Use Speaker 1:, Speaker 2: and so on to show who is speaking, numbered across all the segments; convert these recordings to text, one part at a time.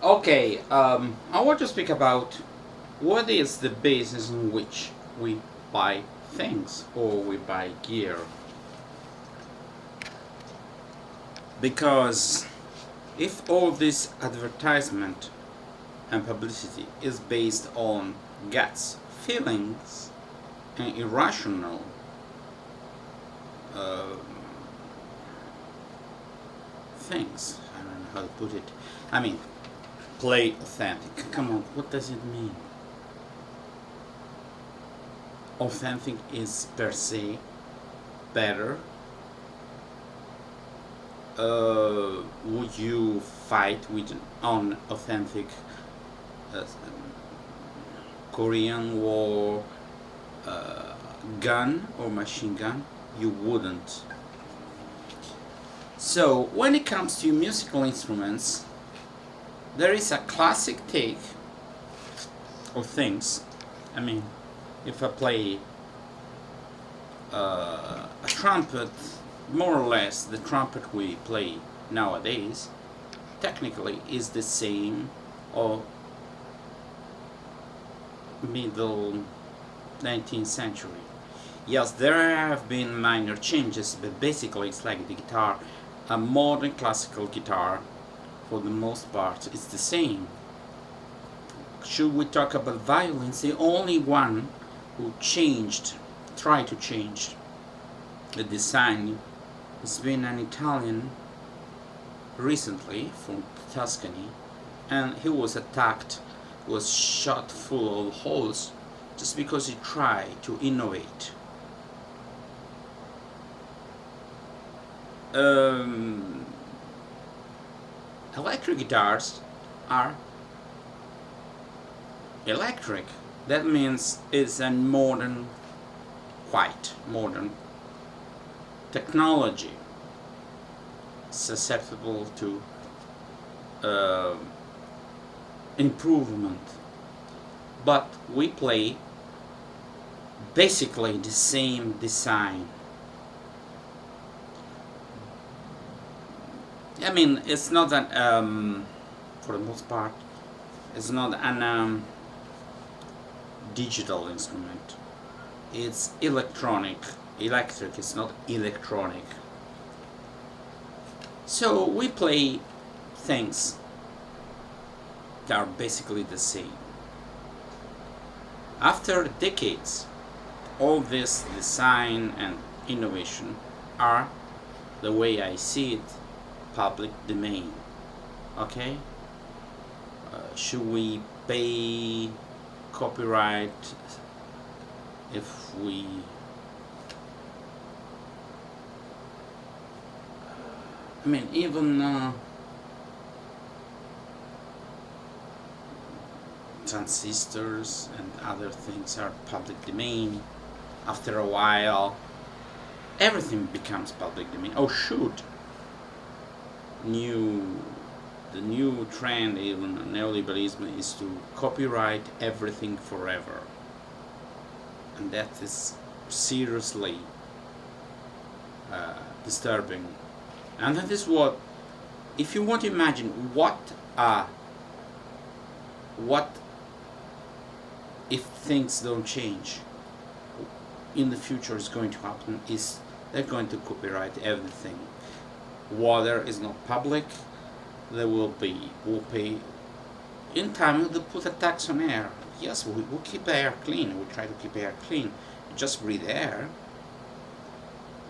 Speaker 1: Okay, I want to speak about what is the basis on which we buy things or we buy gear. Because if all this advertisement and publicity is based on guts, feelings, and irrational uh, things, I don't know how to put it. I mean, play authentic. Come on, what does it mean? Authentic is per se better. Would you fight with an unauthentic Korean War gun or machine gun? You wouldn't. So when it comes to musical instruments, there is a classic take of things. I mean, if I play a trumpet, more or less the trumpet we play nowadays technically is the same of middle 19th century. Yes, there have been minor changes, but basically it's like the guitar. A modern classical guitar, for the most part, is the same. Should we talk about violins, the only one who tried to change the design has been an Italian recently from Tuscany, and he was attacked, was shot full of holes just because he tried to innovate. Electric guitars are electric. That means it's a quite modern technology, susceptible to uh, improvement. But we play basically the same design. I mean, it's not an, for the most part, it's not an digital instrument. It's electronic. Electric, it's not electronic. So we play things that are basically the same. After decades, all this design and innovation are, the way I see it, public domain. Okay? Should we pay copyright if we I mean, even transistors and other things are public domain. After a while, everything becomes public domain. Oh shoot! The new trend, even neoliberalism, is to copyright everything forever, and that is seriously disturbing. And that is what, if you want to imagine what if things don't change in the future is going to happen, is they're going to copyright everything. Water is not public. We'll pay in time. They'll put a tax on air. Yes, we'll keep air clean. We try to keep air clean. Just breathe air.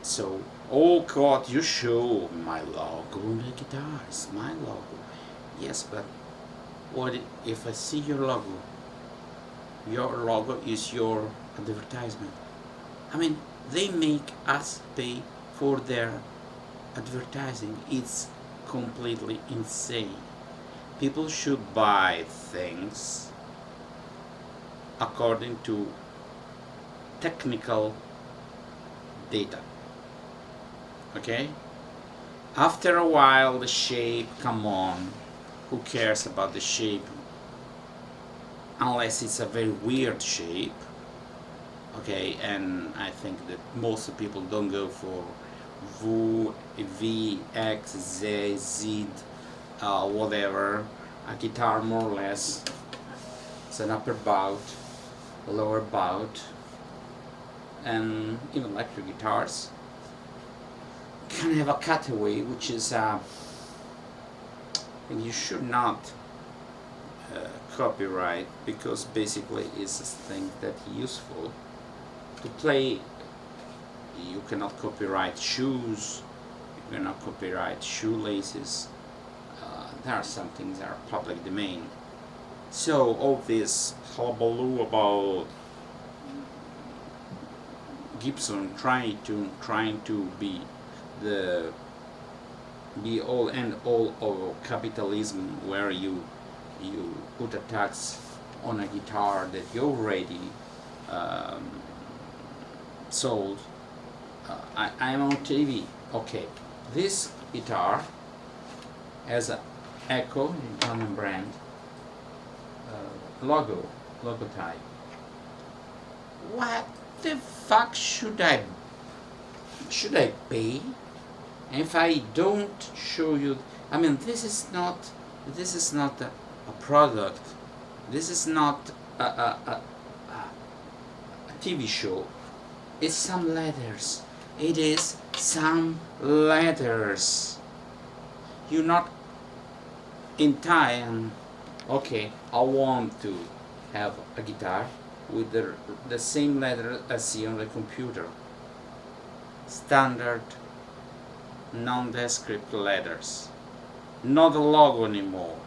Speaker 1: So, oh God, you show my logo on the guitar. It's my logo. Yes, but what if I see your logo? Your logo is your advertisement. I mean, they make us pay for their advertising. It's completely insane. People should buy things according to technical data. Okay? After a while, the shape, come on. Who cares about the shape? Unless it's a very weird shape. Okay, and I think that most people don't go for V, X, Z, Z, whatever. a guitar more or less. It's an upper bout, a lower bout, and even electric guitars can have a cutaway, which is and you should not copyright, because basically it's a thing that useful to play. You cannot copyright shoes, you cannot copyright shoelaces. There are some things that are public domain. So all this hullabaloo about Gibson trying to be the be all and all of capitalism, where you put a tax on a guitar that you already sold. I'm on TV. Okay, this guitar has an Echo Italian brand logo type. What the fuck should I pay if I don't show you? I mean, this is not a product. This is not a TV show. It's some letters. It is some letters. You're not in time. Okay, I want to have a guitar with the same letter I see on the computer. Standard nondescript letters. Not a logo anymore.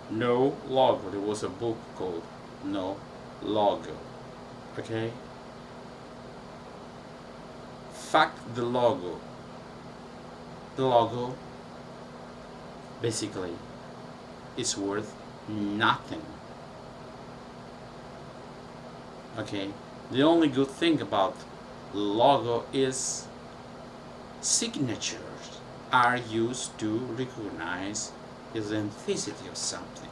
Speaker 1: No logo. There was a book called No Logo. Okay? Fuck the logo. The logo basically is worth nothing. Okay? The only good thing about logo is signatures are used to recognize the authenticity of something.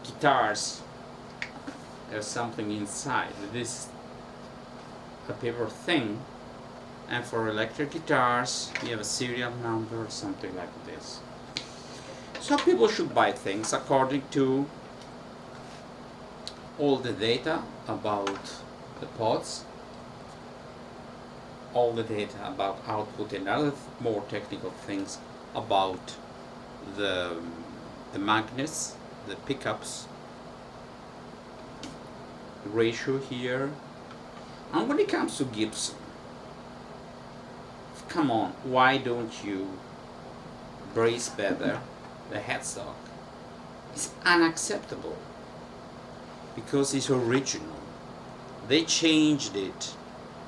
Speaker 1: Guitars have something inside. This a paper thing, and for electric guitars you have a serial number or something like this. So people should buy things according to all the data about the pods, all the data about output, and other more technical things about the magnets, the pickups, ratio here. And when it comes to Gibson, come on, why don't you brace better the headstock? It's unacceptable because it's original. They changed it.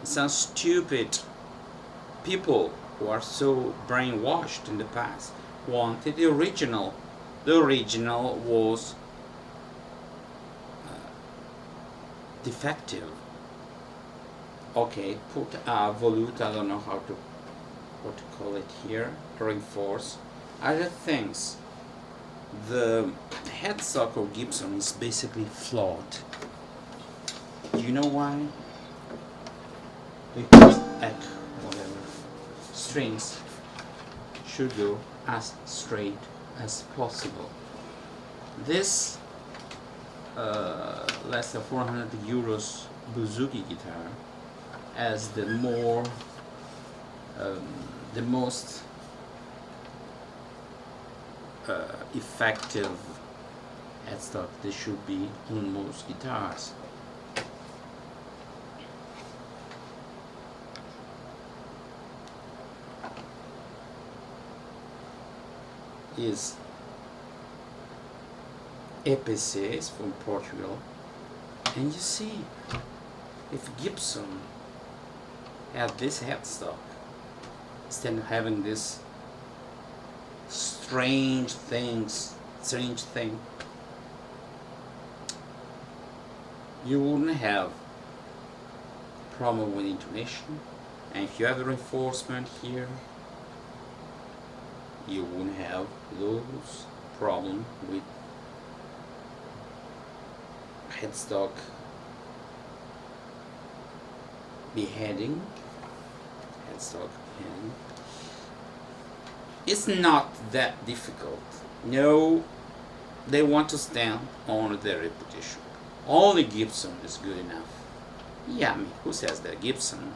Speaker 1: Some stupid people who are so brainwashed in the past wanted the original. The original was defective. Okay, put a volute, I don't know what to call it here, reinforce. Other things. The headstock of Gibson is basically flawed. Do you know why? Because strings should go as straight as possible. This less than 400 euros Bouzouki guitar as the most effective headstock there should be on most guitars. Is EPCs from Portugal, and you see, if Gibson had this headstock instead of having this strange thing, you wouldn't have problem with intonation, and if you have the reinforcement here, you won't have those problems with headstock beheading. It's not that difficult. No They want to stand on their reputation. Only Gibson is good enough. Yeah, I mean, who says that? Gibson?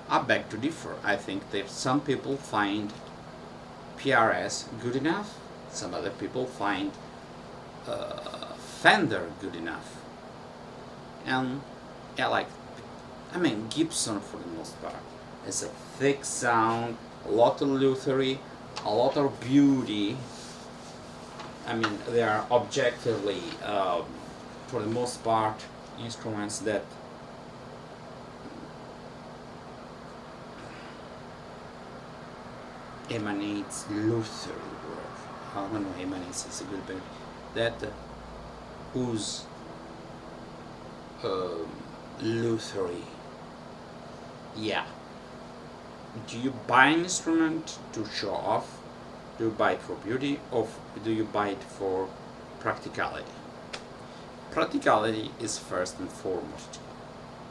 Speaker 1: I beg to differ. I think that some people find PRS good enough. Some other people find Fender good enough. And yeah, like, I mean, Gibson for the most part has a thick sound, a lot of luthery, a lot of beauty. I mean, they are objectively, for the most part, instruments that emanates Luther, or I don't know, emanates is a good word, that whose Luthery. Yeah. Do you buy an instrument to show off? Do you buy it for beauty, or do you buy it for practicality? Practicality is first and foremost.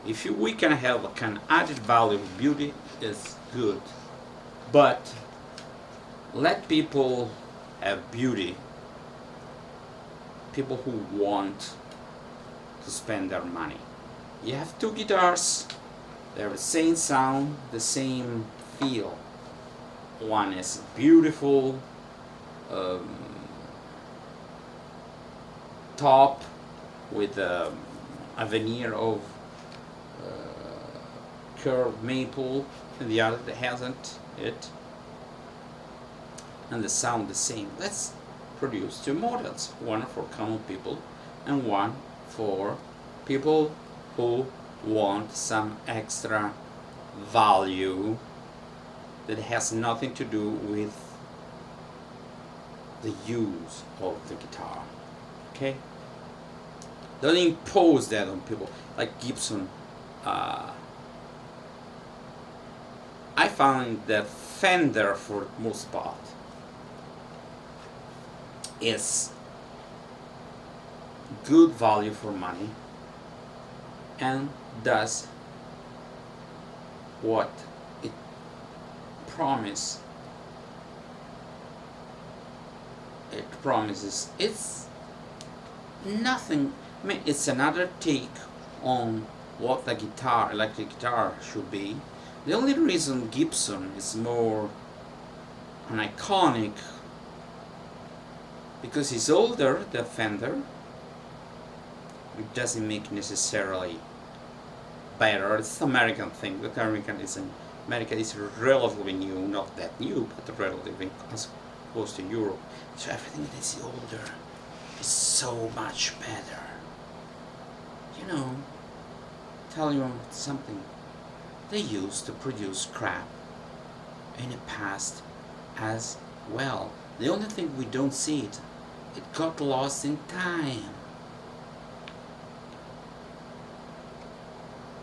Speaker 1: If we can have an added value of beauty, is good, but let people have beauty. People who want to spend their money. You have two guitars, they have the same sound, the same feel. One is beautiful top with a veneer of curved maple, and the other that hasn't it, and the sound the same. Let's produce two models, one for common people and one for people who want some extra value that has nothing to do with the use of the guitar. Okay? Don't impose that on people. Like Gibson, I found that Fender, for the most part, is good value for money and does what it promises. It's nothing. I mean, it's another take on what the guitar, electric guitar, should be. The only reason Gibson is more an iconic, because he's older than Fender, it doesn't make necessarily better. It's an American thing. The America is relatively new, not that new, but relatively as close to Europe. So everything that is older is so much better. You know, tell you something. They used to produce crap in the past as well. The only thing we don't see it got lost in time.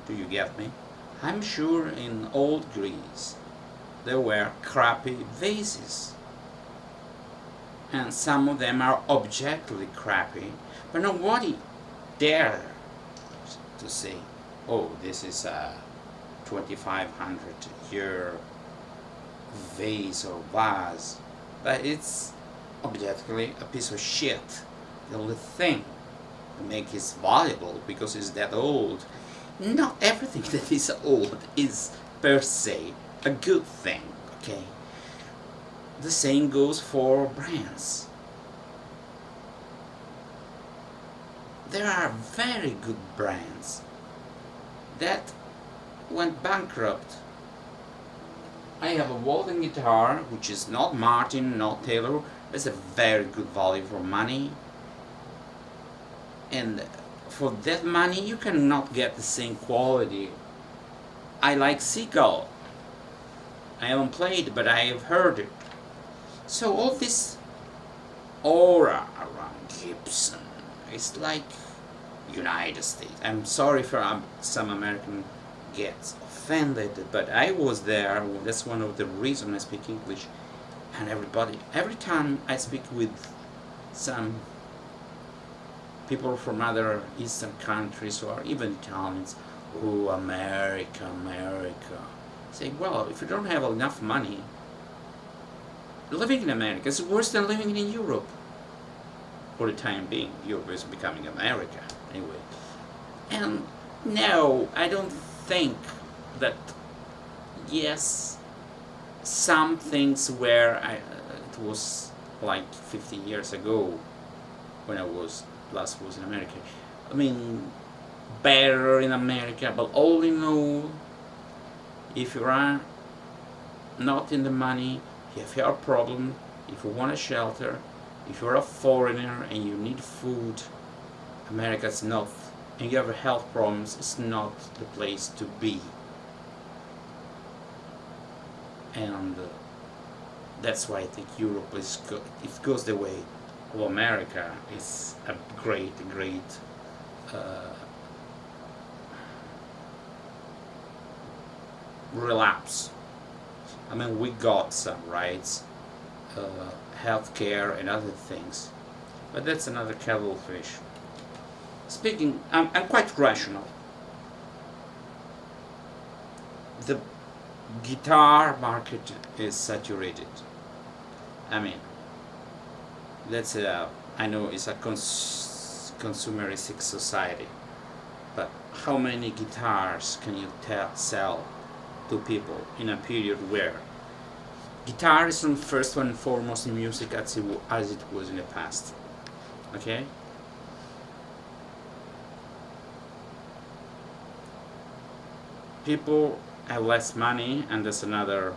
Speaker 1: Do you get me? I'm sure in old Greece there were crappy vases, and some of them are objectively crappy, but nobody dare to say, oh, this is a 2500 year vase or vase, but it's objectively a piece of shit. The only thing to make it valuable because it's that old. Not everything that is old is per se a good thing, okay? The same goes for brands. There are very good brands that went bankrupt. I have a Walden guitar, which is not Martin, not Taylor. It's a very good value for money. And for that money, you cannot get the same quality. I like Seagull. I haven't played, but I have heard it. So all this aura around Gibson is like United States. I'm sorry if some American gets offended, but I was there. That's one of the reasons I speak English. And every time I speak with some people from other Eastern countries or even Italians, oh, America, say, well, if you don't have enough money, living in America is worse than living in Europe. for the time being. Europe is becoming America anyway. And no, I don't think that, yes, some things where it was like 50 years ago when I was last was in America. I mean, better in America, but all in all, if you are not in the money, if you have a problem, if you want a shelter, if you're a foreigner and you need food, America's not, and you have health problems, it's not the place to be. And that's why I think Europe is good. If it goes the way of America, it's a great relapse. I mean, we got some rights, healthcare and other things, but that's another kettle of fish. Speaking, I'm quite rational. The guitar market is saturated. I mean, that's I know it's a consumeristic society, but how many guitars can you sell to people in a period where guitar is first and foremost in music as it was in the past? Okay? People have less money, and that's another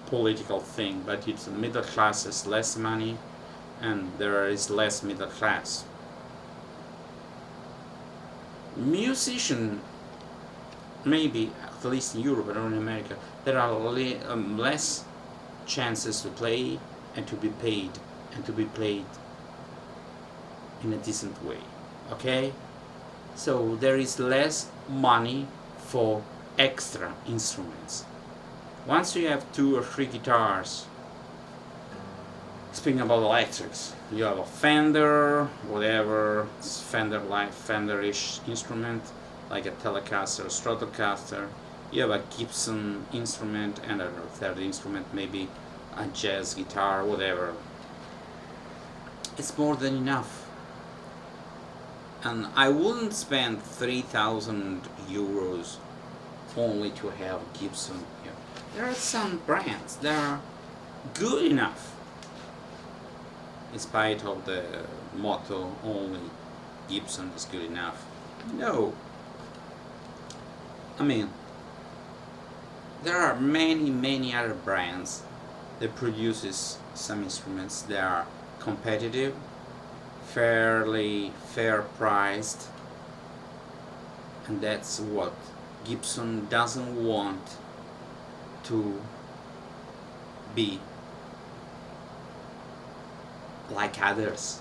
Speaker 1: political thing, but it's the middle class has less money and there is less middle class. Musician, maybe at least in Europe or in America, there are less chances to play and to be paid and to be played in a decent way. Okay? So there is less money for extra instruments. Once you have 2 or 3 guitars, speaking about electrics, you have a Fender, whatever, Fenderish instrument, like a Telecaster, Stratocaster. You have a Gibson instrument and a third instrument, maybe a jazz guitar, whatever. It's more than enough. And I wouldn't spend 3,000 euros only to have Gibson here. There are some brands that are good enough, in spite of the motto only Gibson is good enough. No. I mean, there are many other brands that produces some instruments that are competitive, fair priced, and that's what Gibson doesn't want to be like others.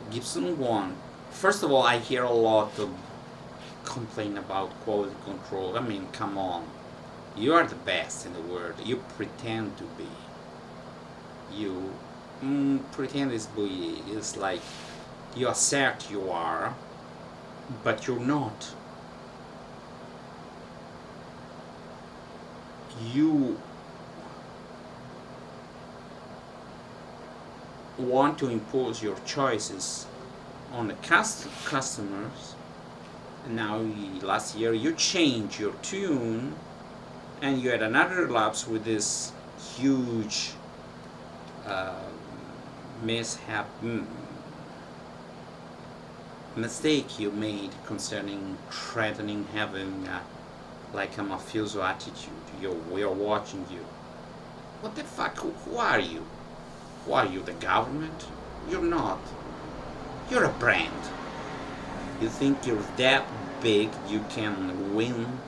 Speaker 1: Gibson won. First of all, I hear a lot of complaint about quality control. I mean, come on. You are the best in the world. You pretend to be. You pretend is like you assert you are, but you're not. You want to impose your choices on the customers. And now last year you changed your tune and you had another lapse with this huge mistake you made concerning threatening having like a mafioso attitude. We are watching you. What the fuck? Who are you? Who are you, the government? You're not. You're a brand. You think you're that big you can win,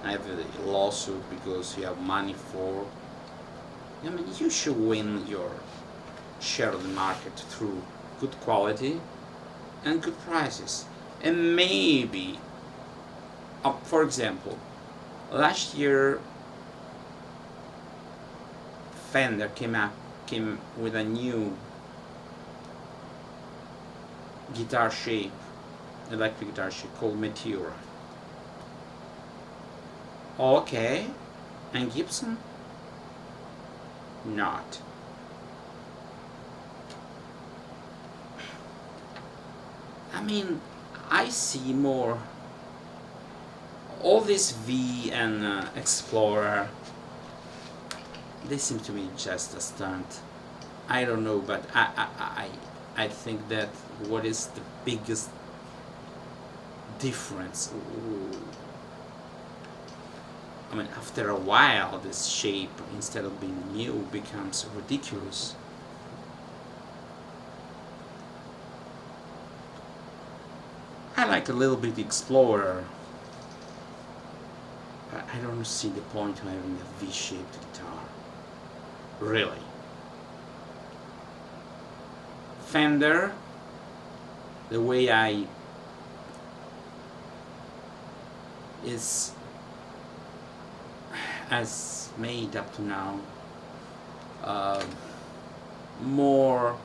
Speaker 1: have a lawsuit because you have money for. I mean, you should win your share of the market through good quality and good prices. And maybe, for example, last year Fender came with a new guitar shape, electric guitar shape called Meteora. Okay, and Gibson? Not. I mean, I see more all this V and Explorer. They seem to be just a stunt. I don't know, but I think that what is the biggest difference? I mean, after a while, this shape, instead of being new, becomes ridiculous. I like a little bit Explorer, but I don't see the point of having a V-shaped guitar. Really. Fender, the way I is as made up to now, more,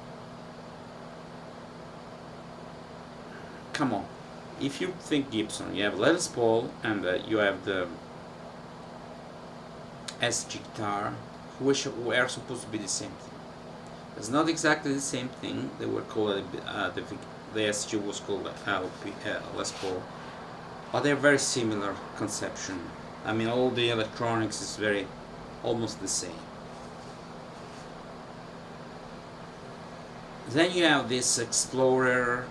Speaker 1: come on, if you think Gibson, you have Les Paul and you have the SG guitar, which were supposed to be the same thing. It's not exactly the same thing. They were called the SG was called Les Paul, but they're very similar conception. I mean, all the electronics is very almost the same. Then you have this Explorer,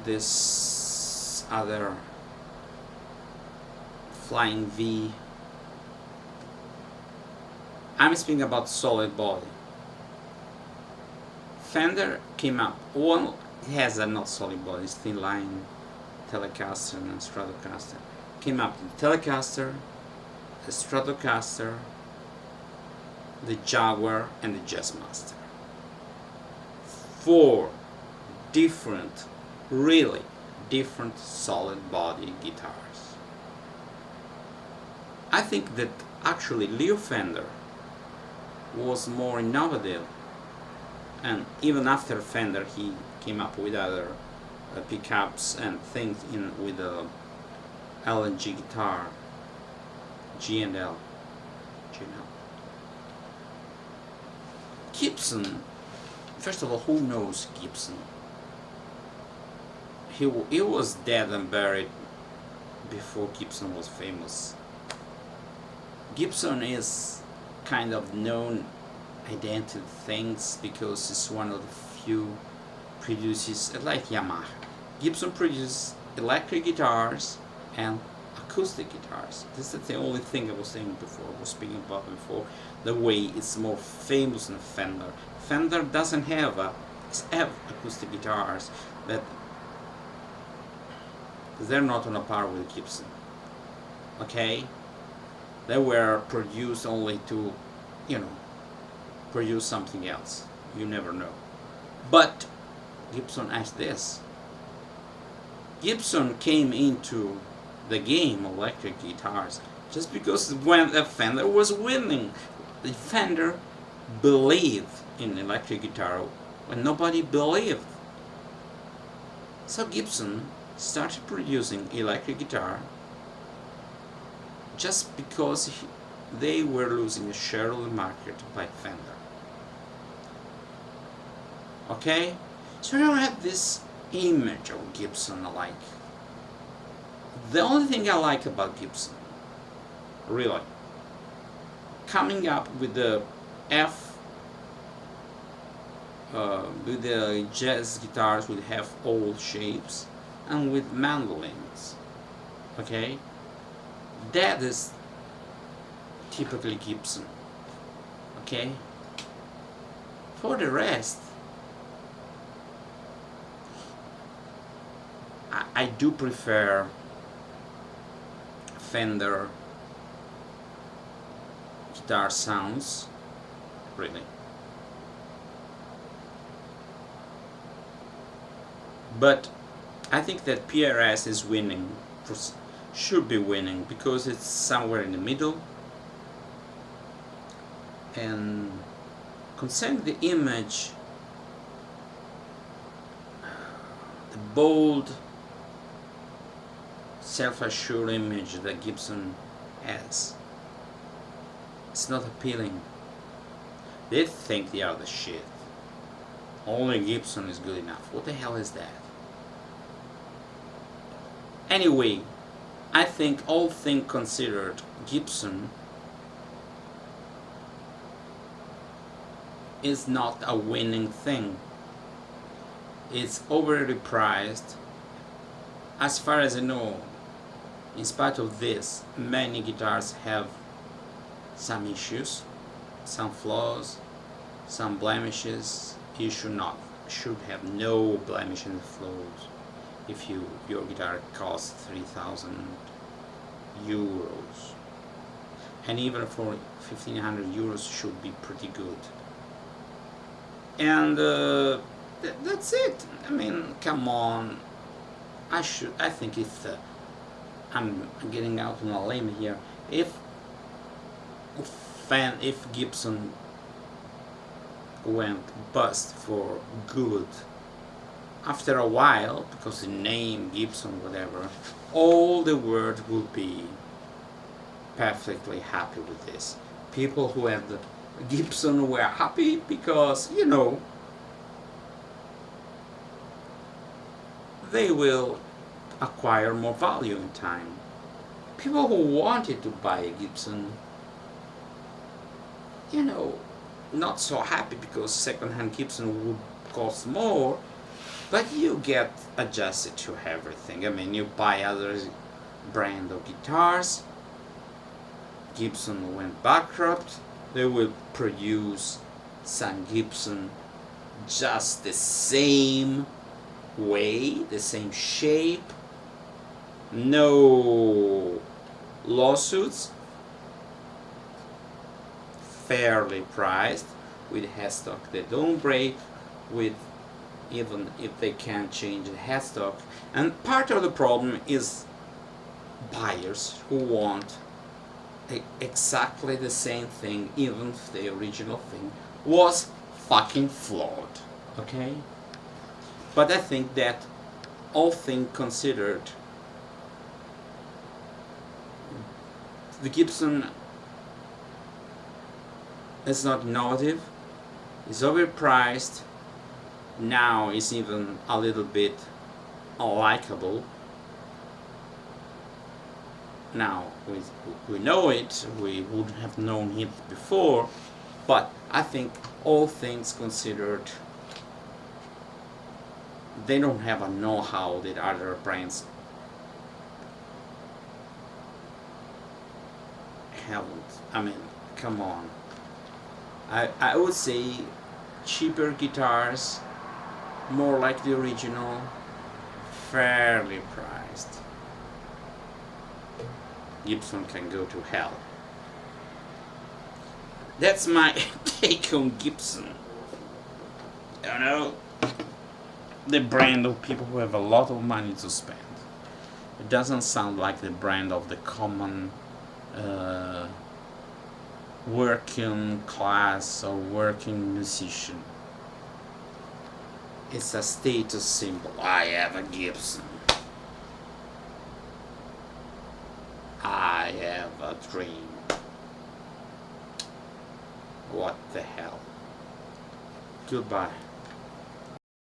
Speaker 1: this other Flying V. I'm speaking about solid body. Fender came up, one has a not solid body, it's thin line Telecaster and Stratocaster. Came up with the Telecaster, the Stratocaster, the Jaguar and the Jazzmaster. 4 different, really different solid body guitars. I think that actually Leo Fender was more innovative, and even after Fender he came up with other pickups and things with the L and G guitar, G and L. Gibson, first of all, who knows Gibson? He was dead and buried before Gibson was famous. Gibson is kind of known identity things because it's one of the few produces, like Yamaha. Gibson produces electric guitars and acoustic guitars. This is the only thing I was saying before, I was speaking about before, the way it's more famous than Fender. Fender doesn't have acoustic guitars, but they're not on a par with Gibson. Okay? They were produced only to, produce something else. You never know. But Gibson has this. Gibson came into the game of electric guitars just because when the Fender was winning, the Fender believed in electric guitar when nobody believed. So Gibson started producing electric guitar just because they were losing a share of the market by Fender. Okay? So you have this image of Gibson I like. The only thing I like about Gibson, really, coming up with the with the jazz guitars with half oval shapes and with mandolins. Okay? That is typically Gibson. Okay? For the rest, I do prefer Fender guitar sounds, really. But I think that PRS is winning, should be winning, because it's somewhere in the middle. And concerning the image, the bold, self-assured image that Gibson has, it's not appealing. They think they are the shit. Only Gibson is good enough. What the hell is that? Anyway, I think all things considered, Gibson is not a winning thing. It's overly priced. As far as I know, in spite of this, many guitars have some issues, some flaws, some blemishes. You should have no blemishes and flaws if your guitar costs 3,000 euros, and even for 1,500 euros should be pretty good. And that's it. I mean, come on. I think if I'm getting out on a limb here. If Gibson went bust for good after a while, because the name Gibson, whatever, all the world would be perfectly happy with this. People who had the Gibson were happy because, they will acquire more value in time. People who wanted to buy a Gibson, not so happy because second-hand Gibson would cost more, but you get adjusted to everything. I mean, you buy other brand of guitars, Gibson went bankrupt, they will produce some Gibson just the same way, the same shape, no lawsuits, fairly priced, with headstock that don't break, with even if they can't change the headstock. And part of the problem is buyers who want exactly the same thing, even if the original thing was fucking flawed. Okay? But I think that, all things considered, the Gibson is not innovative, is overpriced, now is even a little bit unlikable. Now, we know it, we would have known it before, but I think all things considered, they don't have a know-how that other brands haven't. I mean, come on. I would say cheaper guitars, more like the original, fairly priced. Gibson can go to hell. That's my take on Gibson. The brand of people who have a lot of money to spend. It doesn't sound like the brand of the common working class or working musician. It's a status symbol. I have a Gibson. I have a dream. What the hell? Goodbye.